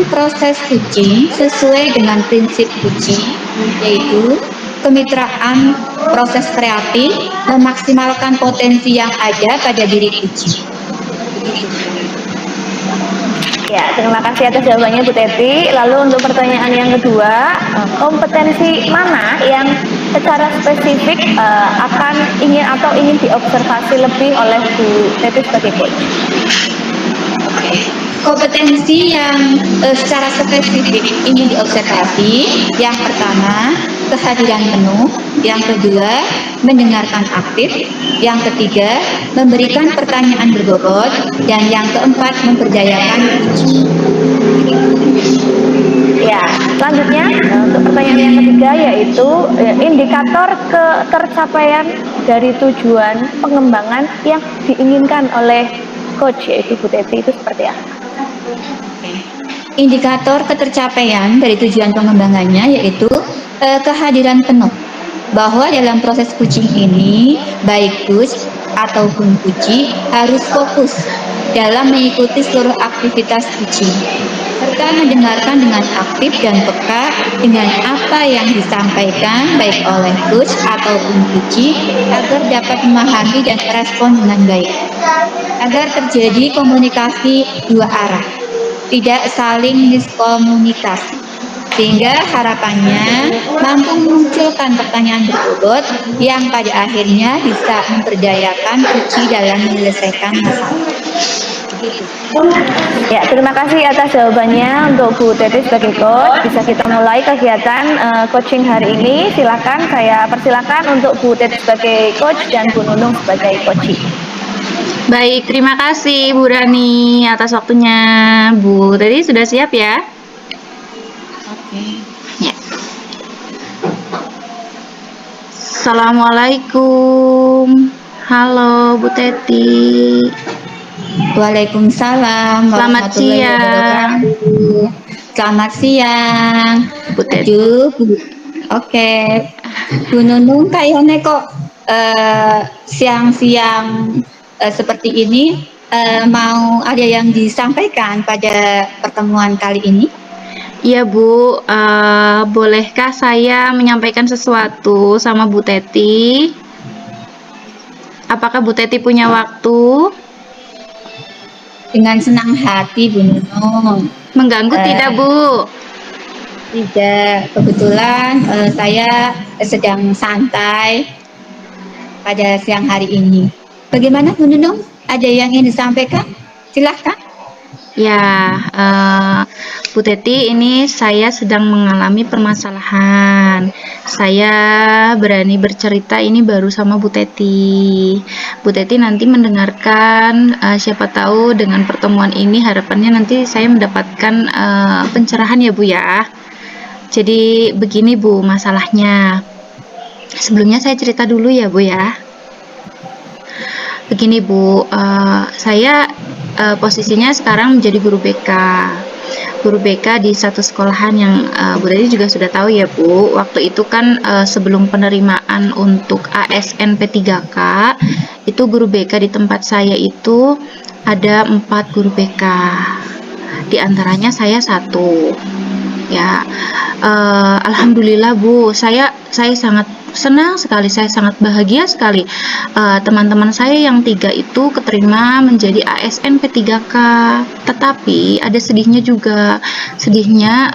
S3: proses coaching sesuai dengan prinsip coaching, yaitu kemitraan proses kreatif, memaksimalkan potensi yang ada pada diri coaching.
S1: Ya, terima kasih atas jawabannya Bu Teti. Lalu untuk pertanyaan yang kedua, kompetensi mana yang secara spesifik akan ingin diobservasi lebih oleh Bu Teti sebagai coach?
S3: Kompetensi yang secara spesifik ingin diobservasi, yang pertama kehadiran penuh, yang kedua mendengarkan aktif, yang ketiga memberikan pertanyaan berbobot, dan yang keempat memperdayakan uji.
S1: Ya, selanjutnya untuk pertanyaan yang ketiga yaitu indikator ketercapaian dari tujuan pengembangan yang diinginkan oleh coach yaitu Bu Teti itu seperti apa?
S3: Indikator ketercapaian dari tujuan pengembangannya yaitu kehadiran penuh, bahwa dalam proses coaching ini baik coach ataupun coachee harus fokus dalam mengikuti seluruh aktivitas coaching serta mendengarkan dengan aktif dan peka dengan apa yang disampaikan baik oleh coach ataupun coachee agar dapat memahami dan merespon dengan baik, agar terjadi komunikasi dua arah, tidak saling miskomunikasi, sehingga harapannya mampu memunculkan pertanyaan berbobot yang pada akhirnya bisa memperdayakan coachee dalam menyelesaikan masalah.
S1: Ya, terima kasih atas jawabannya untuk Bu Teti sebagai coach. Bisa kita mulai kegiatan coaching hari ini. Silakan, saya persilakan untuk Bu Teti sebagai coach dan Bu Nunung sebagai coachee.
S2: Baik, terima kasih Bu Rani atas waktunya. Bu Teti sudah siap ya?
S3: Oke.
S2: Ya. Assalamualaikum. Halo Bu Teti.
S3: Waalaikumsalam
S2: Selamat
S3: warahmatullahi
S2: siang.
S3: wabarakatuh. Selamat siang.
S2: Bu Teti.
S3: Aduh, oke. Bu Nunung kayaknya kok siang-siang seperti ini mau ada yang disampaikan pada pertemuan kali ini?
S2: Iya Bu, bolehkah saya menyampaikan sesuatu sama Bu Teti? Apakah Bu Teti punya waktu?
S3: Dengan senang hati Bu Nunung.
S2: Mengganggu tidak Bu?
S3: Tidak, kebetulan saya sedang santai pada siang hari ini. Bagaimana Bu Nunung? Ada yang ingin disampaikan? Silahkan.
S2: Ya, Bu Teti, ini saya sedang mengalami permasalahan. Saya berani bercerita ini baru sama Bu Teti. Bu Teti nanti mendengarkan, siapa tahu dengan pertemuan ini harapannya nanti saya mendapatkan pencerahan ya Bu ya. Jadi begini Bu masalahnya. Sebelumnya saya cerita dulu ya Bu ya. Begini Bu, saya posisinya sekarang menjadi guru BK. Guru BK di satu sekolahan yang Bu Teti juga sudah tahu ya Bu. Waktu itu kan sebelum penerimaan untuk ASN P3K, itu guru BK di tempat saya itu ada 4 guru BK. Di antaranya saya 1. Ya, alhamdulillah Bu, saya sangat senang sekali, saya sangat bahagia sekali. Teman-teman saya yang 3 itu keterima menjadi ASN P3K. Tetapi ada sedihnya juga. Sedihnya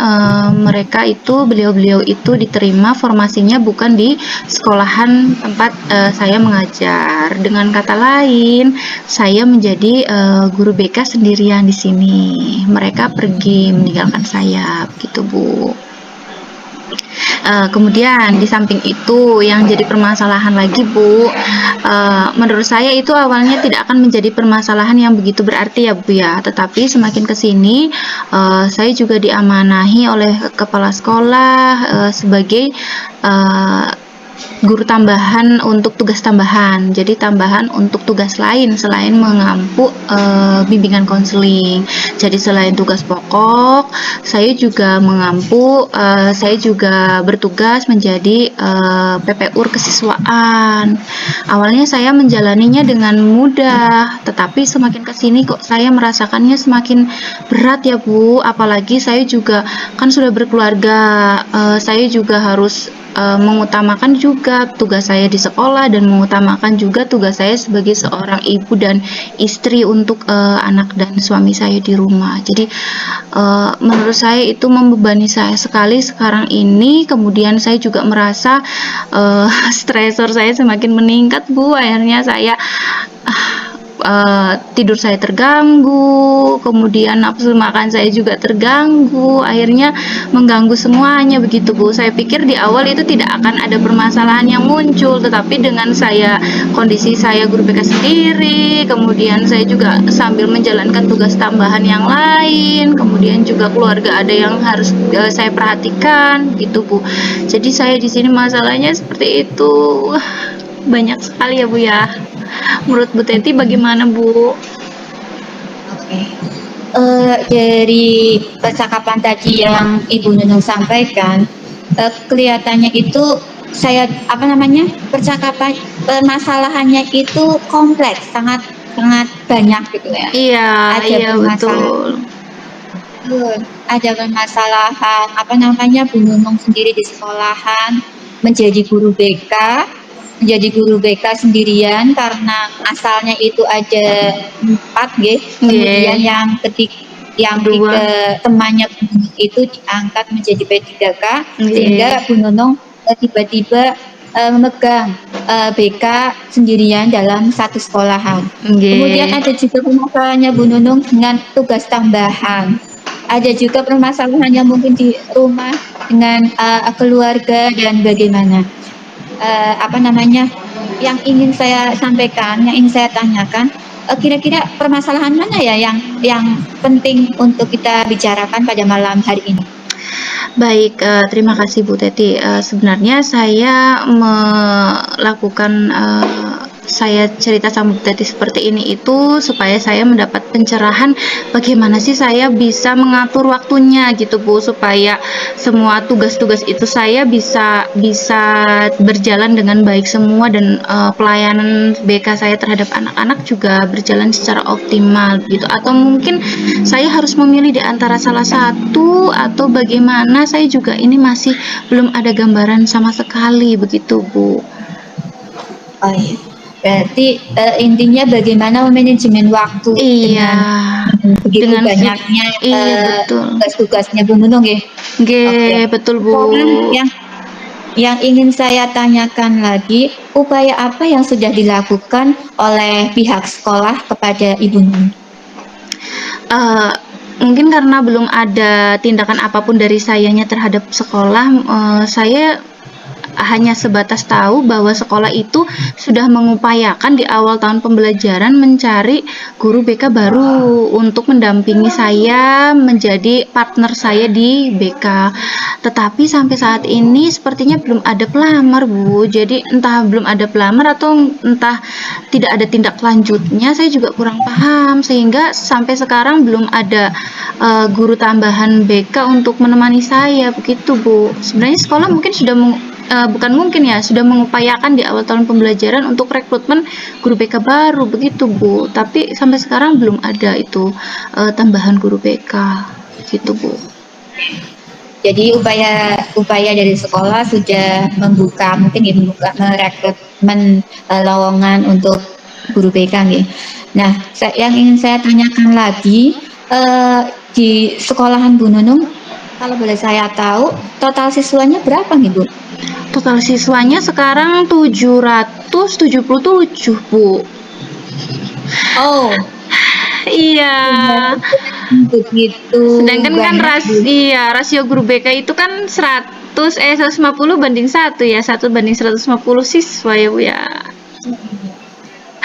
S2: mereka itu, beliau-beliau itu diterima formasinya bukan di sekolahan tempat saya mengajar. Dengan kata lain, saya menjadi guru BK sendirian di sini. Mereka pergi meninggalkan saya, begitu Bu. Kemudian di samping itu yang jadi permasalahan lagi Bu, menurut saya itu awalnya tidak akan menjadi permasalahan yang begitu berarti ya Bu ya, tetapi semakin kesini saya juga diamanahi oleh kepala sekolah sebagai guru tambahan untuk tugas tambahan. Jadi tambahan untuk tugas lain selain mengampu bimbingan konseling. Jadi selain tugas pokok, saya juga mengampu, saya juga bertugas menjadi PPUR kesiswaan. Awalnya saya menjalaninya dengan mudah, tetapi semakin kesini kok saya merasakannya semakin berat ya Bu. Apalagi saya juga kan sudah berkeluarga, saya juga harus mengutamakan juga tugas saya di sekolah dan mengutamakan juga tugas saya sebagai seorang ibu dan istri untuk anak dan suami saya di rumah. Jadi menurut saya itu membebani saya sekali sekarang ini. Kemudian saya juga merasa stresor saya semakin meningkat, Bu. Akhirnya saya tidur saya terganggu, kemudian nafsu makan saya juga terganggu, akhirnya mengganggu semuanya begitu, Bu. Saya pikir di awal itu tidak akan ada permasalahan yang muncul, tetapi dengan kondisi saya guru BK sendiri, kemudian saya juga sambil menjalankan tugas tambahan yang lain, kemudian juga keluarga ada yang harus saya perhatikan gitu, Bu. Jadi saya di sini masalahnya seperti itu. Banyak sekali ya, Bu ya. Menurut Bu Teti bagaimana, Bu?
S3: Oke. Dari percakapan tadi yang Ibu Nunung sampaikan, kelihatannya itu permasalahannya itu kompleks, sangat sangat banyak gitu ya.
S2: Iya,
S3: Ada
S2: iya betul.
S3: Ada permasalahan Bu Nunung sendiri di sekolahan menjadi guru BK sendirian karena asalnya itu ada 4 kemudian yang tiga temannya Bu Nunung itu diangkat menjadi P3K sehingga Bu Nunung tiba-tiba memegang BK sendirian dalam satu sekolahan. Kemudian ada juga permasalahannya Bu Nunung dengan tugas tambahan. Ada juga permasalahan yang mungkin di rumah dengan keluarga dan bagaimana. Yang ingin saya sampaikan, yang ingin saya tanyakan, kira-kira permasalahan mana ya yang penting untuk kita bicarakan pada malam hari ini?
S2: Baik, terima kasih Bu Teti. Sebenarnya saya melakukan saya cerita sama Bu Teti seperti ini itu supaya saya mendapat pencerahan bagaimana sih saya bisa mengatur waktunya gitu, Bu, supaya semua tugas-tugas itu saya bisa berjalan dengan baik semua dan pelayanan BK saya terhadap anak-anak juga berjalan secara optimal gitu. Atau mungkin saya harus memilih di antara salah satu atau bagaimana, saya juga ini masih belum ada gambaran sama sekali begitu, Bu.
S3: Oh iya. Berarti intinya bagaimana manajemen waktu dengan banyaknya tugas-tugasnya Bu Nunung ya.
S2: Oke, betul, Bu.
S3: Yang ingin saya tanyakan lagi, upaya apa yang sudah dilakukan oleh pihak sekolah kepada Ibu Nunung?
S2: Mungkin karena belum ada tindakan apapun dari sayanya terhadap sekolah, saya hanya sebatas tahu bahwa sekolah itu sudah mengupayakan di awal tahun pembelajaran mencari guru BK baru untuk mendampingi saya menjadi partner saya di BK. Tetapi sampai saat ini sepertinya belum ada pelamar, Bu. Jadi entah belum ada pelamar atau entah tidak ada tindak lanjutnya, saya juga kurang paham, sehingga sampai sekarang belum ada guru tambahan BK untuk menemani saya begitu, Bu. Sebenarnya sekolah mungkin sudah sudah mengupayakan di awal tahun pembelajaran untuk rekrutmen guru BK baru begitu, Bu. Tapi sampai sekarang belum ada itu tambahan guru BK gitu, Bu.
S3: Jadi upaya dari sekolah sudah membuka merekrutmen lowongan untuk guru BK nih. Nah, yang ingin saya tanyakan lagi, di sekolahan Bu Nunung, kalau boleh saya tahu, total siswanya berapa nih, Bu?
S2: Total siswanya sekarang 777, Bu.
S3: Oh.
S2: Iya.
S3: Begitu.
S2: Sedangkan kan rasio guru BK itu kan 150 banding 1 ya, 1 banding 150 siswa ya, Bu ya.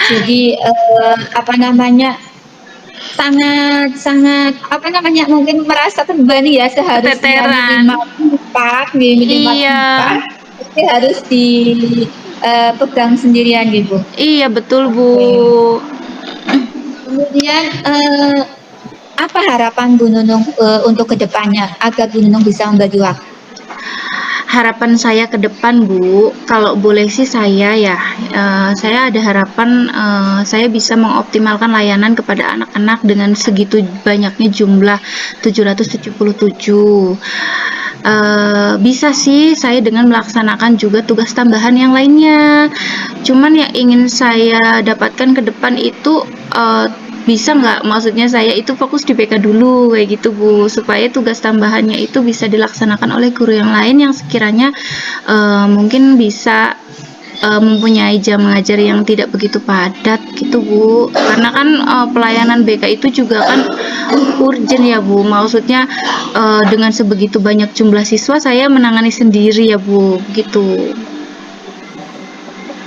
S3: Jadi sangat mungkin merasa terbebani ya, seharusnya minimal 4 tapi harus dipegang sendirian gitu.
S2: Iya betul, Bu.
S3: Kemudian apa harapan Bu Nunung untuk kedepannya agar Bu Nunung bisa membagi waktu?
S2: Harapan saya ke depan, Bu, kalau boleh sih saya ada harapan saya bisa mengoptimalkan layanan kepada anak-anak dengan segitu banyaknya jumlah 777. Bisa sih saya dengan melaksanakan juga tugas tambahan yang lainnya. Cuman yang ingin saya dapatkan ke depan itu bisa nggak, maksudnya saya itu fokus di PK dulu kayak gitu Bu, supaya tugas tambahannya itu bisa dilaksanakan oleh guru yang lain yang sekiranya mungkin bisa mempunyai jam mengajar yang tidak begitu padat gitu Bu, karena kan pelayanan BK itu juga kan urgent ya Bu, maksudnya dengan sebegitu banyak jumlah siswa saya menangani sendiri ya Bu gitu.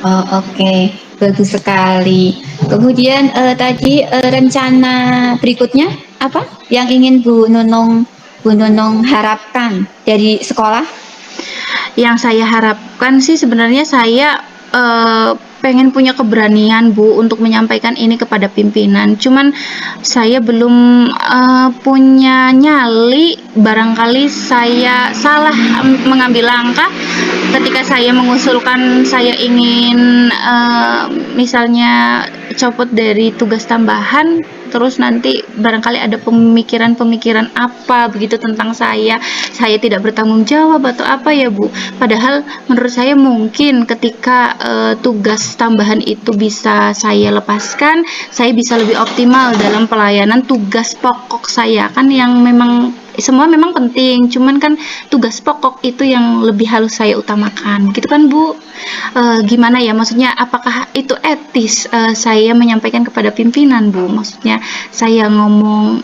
S3: Oh, oke, bagus sekali. Kemudian tadi rencana berikutnya apa yang ingin Bu Nunung harapkan dari sekolah?
S2: Yang saya harapkan sih sebenarnya saya pengen punya keberanian Bu untuk menyampaikan ini kepada pimpinan. Cuman saya belum punya nyali, barangkali saya salah mengambil langkah ketika saya mengusulkan saya ingin misalnya copot dari tugas tambahan, terus nanti barangkali ada pemikiran-pemikiran apa begitu tentang saya tidak bertanggung jawab atau apa ya Bu, padahal menurut saya mungkin ketika tugas tambahan itu bisa saya lepaskan, saya bisa lebih optimal dalam pelayanan tugas pokok saya, kan yang memang semua memang penting, cuman kan tugas pokok itu yang lebih harus saya utamakan gitu kan Bu. Gimana ya, maksudnya apakah itu etis saya menyampaikan kepada pimpinan Bu, maksudnya saya ngomong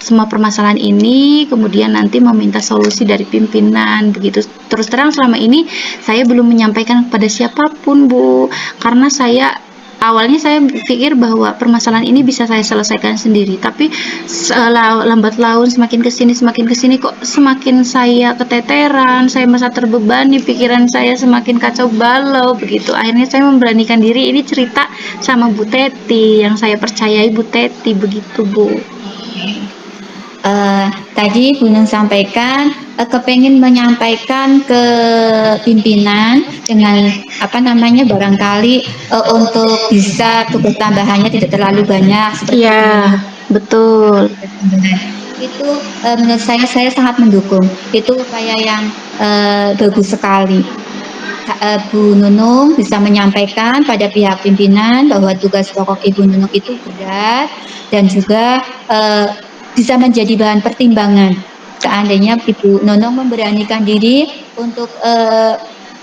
S2: semua permasalahan ini kemudian nanti meminta solusi dari pimpinan begitu. Terus terang selama ini saya belum menyampaikan kepada siapapun Bu, karena awalnya saya pikir bahwa permasalahan ini bisa saya selesaikan sendiri, tapi lambat laun semakin kesini kok semakin saya keteteran, saya merasa terbebani, pikiran saya semakin kacau balau begitu. Akhirnya saya memberanikan diri ini cerita sama Bu Teti, yang saya percayai Bu Teti begitu Bu.
S3: Tadi Bu Nun sampaikan kepengen menyampaikan ke pimpinan dengan apa namanya barangkali untuk bisa tugas tambahannya tidak terlalu banyak seperti
S2: Iya, betul.
S3: itu. Menurut saya sangat mendukung, itu upaya yang bagus sekali. Bu Nunung bisa menyampaikan pada pihak pimpinan bahwa tugas pokok Ibu Nunung itu berat dan juga bisa menjadi bahan pertimbangan seandainya Ibu Nunung memberanikan diri untuk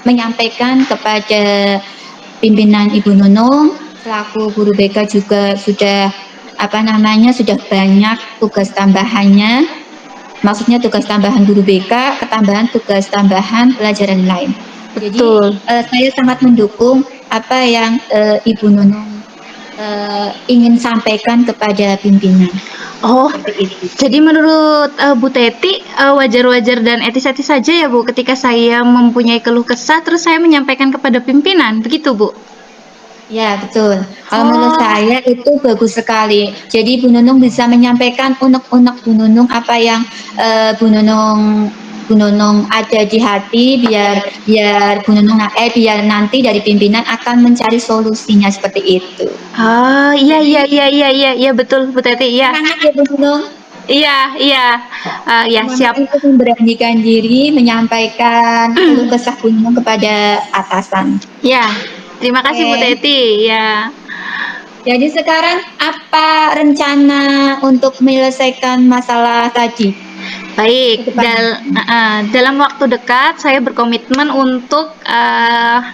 S3: menyampaikan kepada pimpinan Ibu Nunung. Selaku guru BK juga sudah sudah banyak tugas tambahannya, maksudnya tugas tambahan guru BK, ketambahan tugas tambahan pelajaran lain.
S2: Betul.
S3: Jadi saya sangat mendukung apa yang Ibu Nunung ingin sampaikan kepada pimpinan.
S2: Oh, jadi menurut Bu Teti wajar-wajar dan etis-etis saja ya Bu ketika saya mempunyai keluh kesah terus saya menyampaikan kepada pimpinan, begitu Bu?
S3: Ya, betul. Kalau menurut saya itu bagus sekali. Jadi Bu Nunung bisa menyampaikan unek-unek Bu Nunung apa yang Bu Nunung ada di hati, biar biar nanti dari pimpinan akan mencari solusinya seperti itu.
S2: Iya betul Bu Teti, iya.
S3: Semangat ya Bu Nunung.
S2: Iya, ya siap.
S3: Untuk memberanikan diri menyampaikan keluh kesah Bu Nunung kepada atasan.
S2: Ya, terima kasih Bu Teti, ya.
S3: Jadi sekarang apa rencana untuk menyelesaikan masalah tadi?
S2: Baik, dalam waktu dekat saya berkomitmen untuk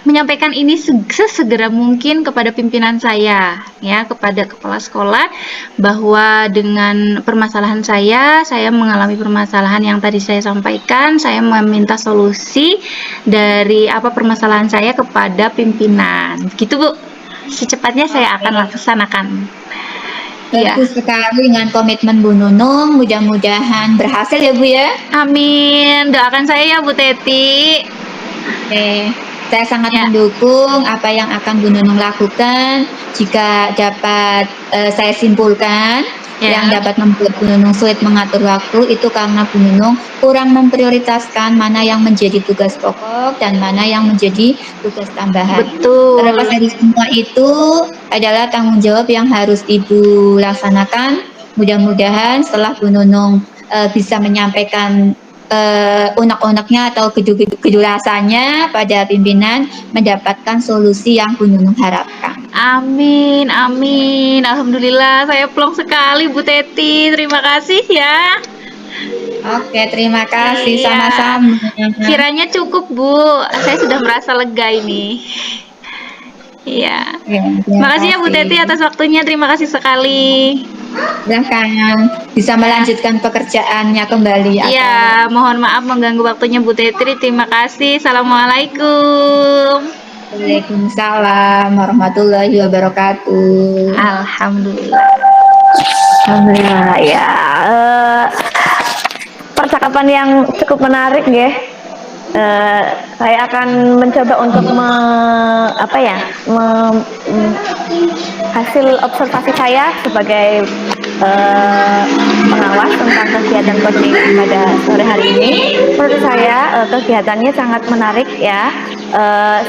S2: menyampaikan ini sesegera mungkin kepada pimpinan saya, ya, kepada kepala sekolah, bahwa dengan permasalahan saya mengalami permasalahan yang tadi saya sampaikan, saya meminta solusi dari apa permasalahan saya kepada pimpinan. Gitu Bu, secepatnya saya akan laksanakan.
S3: Bagus sekali dengan komitmen Bu Nunung, mudah-mudahan berhasil ya Bu ya.
S2: Amin, doakan saya ya Bu Teti.
S3: Oke, saya sangat mendukung apa yang akan Bu Nunung lakukan. Jika dapat saya simpulkan, yang dapat membuat Bu Nunung sulit mengatur waktu itu karena Bu Nunung kurang memprioritaskan mana yang menjadi tugas pokok dan mana yang menjadi tugas tambahan.
S2: Betul.
S3: Terlepas dari semua itu adalah tanggung jawab yang harus Ibu laksanakan. Mudah-mudahan setelah Bu Nunung bisa menyampaikan unek-uneknya atau kejelasannya pada pimpinan mendapatkan solusi yang Bu Nunung harapkan.
S2: Amin, amin. Alhamdulillah, saya plong sekali Bu Teti. Terima kasih ya.
S3: Oke, terima kasih
S2: Iya.
S3: sama-sama.
S2: Kiranya cukup Bu. Saya sudah merasa lega ini. Iya.
S3: Ya, terima
S2: Makasih ya Bu
S3: kasih.
S2: Teti atas waktunya. Terima kasih sekali.
S3: Silahkan bisa melanjutkan pekerjaannya kembali.
S2: Iya, mohon maaf mengganggu waktunya Bu Teti. Terima kasih. Assalamualaikum.
S3: Waalaikumsalam warahmatullahi wabarakatuh.
S2: Alhamdulillah.
S1: Alhamdulillah ya. Percakapan yang cukup menarik ya. Saya akan mencoba untuk hasil observasi saya sebagai pengawas tentang kegiatan coaching pada sore hari ini. Menurut saya kegiatannya sangat menarik ya.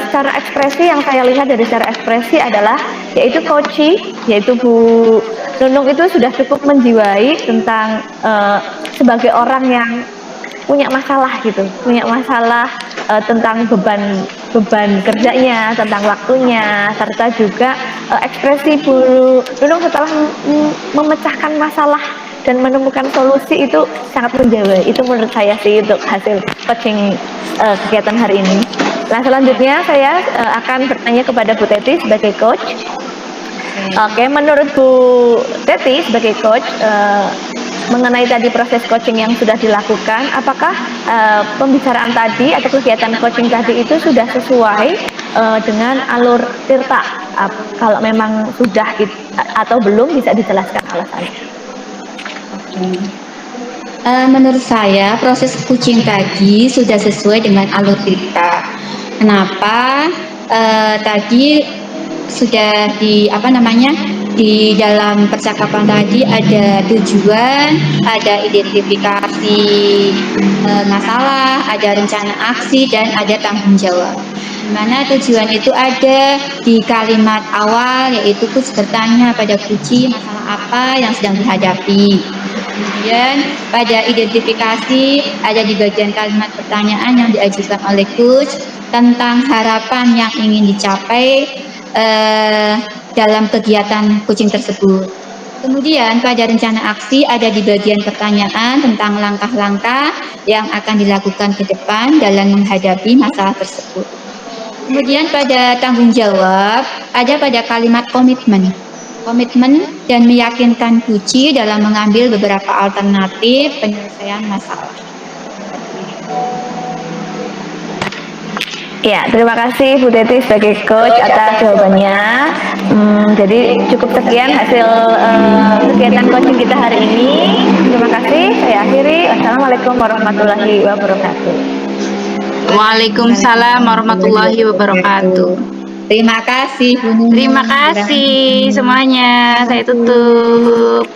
S1: Secara ekspresi yang saya lihat dari secara ekspresi adalah yaitu yaitu Bu Nunung itu sudah cukup menjiwai tentang sebagai orang yang punya masalah gitu, punya masalah tentang beban kerjanya, tentang waktunya, serta juga ekspresi Bu Nunung setelah memecahkan masalah dan menemukan solusi itu sangat menjiwai. Itu menurut saya sih untuk hasil coaching kegiatan hari ini. Nah, selanjutnya saya akan bertanya kepada Bu Teti sebagai coach. Oke, menurut Bu Teti sebagai coach, mengenai tadi proses coaching yang sudah dilakukan, apakah pembicaraan tadi atau kegiatan coaching tadi itu sudah sesuai dengan alur Tirta? Kalau memang sudah atau belum, bisa dijelaskan alasannya.
S3: Menurut saya proses coaching tadi sudah sesuai dengan alur Tirta. Kenapa? Tadi sudah di dalam percakapan tadi ada tujuan, ada identifikasi masalah, ada rencana aksi, dan ada tanggung jawab. Dimana tujuan itu ada di kalimat awal, yaitu coach bertanya pada Puji masalah apa yang sedang dihadapi. Kemudian pada identifikasi ada di bagian kalimat pertanyaan yang diajukan oleh coach tentang harapan yang ingin dicapai dalam kegiatan coaching tersebut. Kemudian pada rencana aksi ada di bagian pertanyaan tentang langkah-langkah yang akan dilakukan ke depan dalam menghadapi masalah tersebut. Kemudian pada tanggung jawab ada pada kalimat komitmen dan meyakinkan Puji dalam mengambil beberapa alternatif penyelesaian masalah.
S1: Ya, terima kasih Bu Teti sebagai coach atas jawabannya. Jadi cukup sekian hasil kegiatan coaching kita hari ini. Terima kasih. Saya akhiri. Wassalamualaikum warahmatullahi wabarakatuh.
S2: Waalaikumsalam warahmatullahi wabarakatuh.
S3: Terima kasih Bu Nunung.
S2: Terima kasih semuanya. Saya tutup.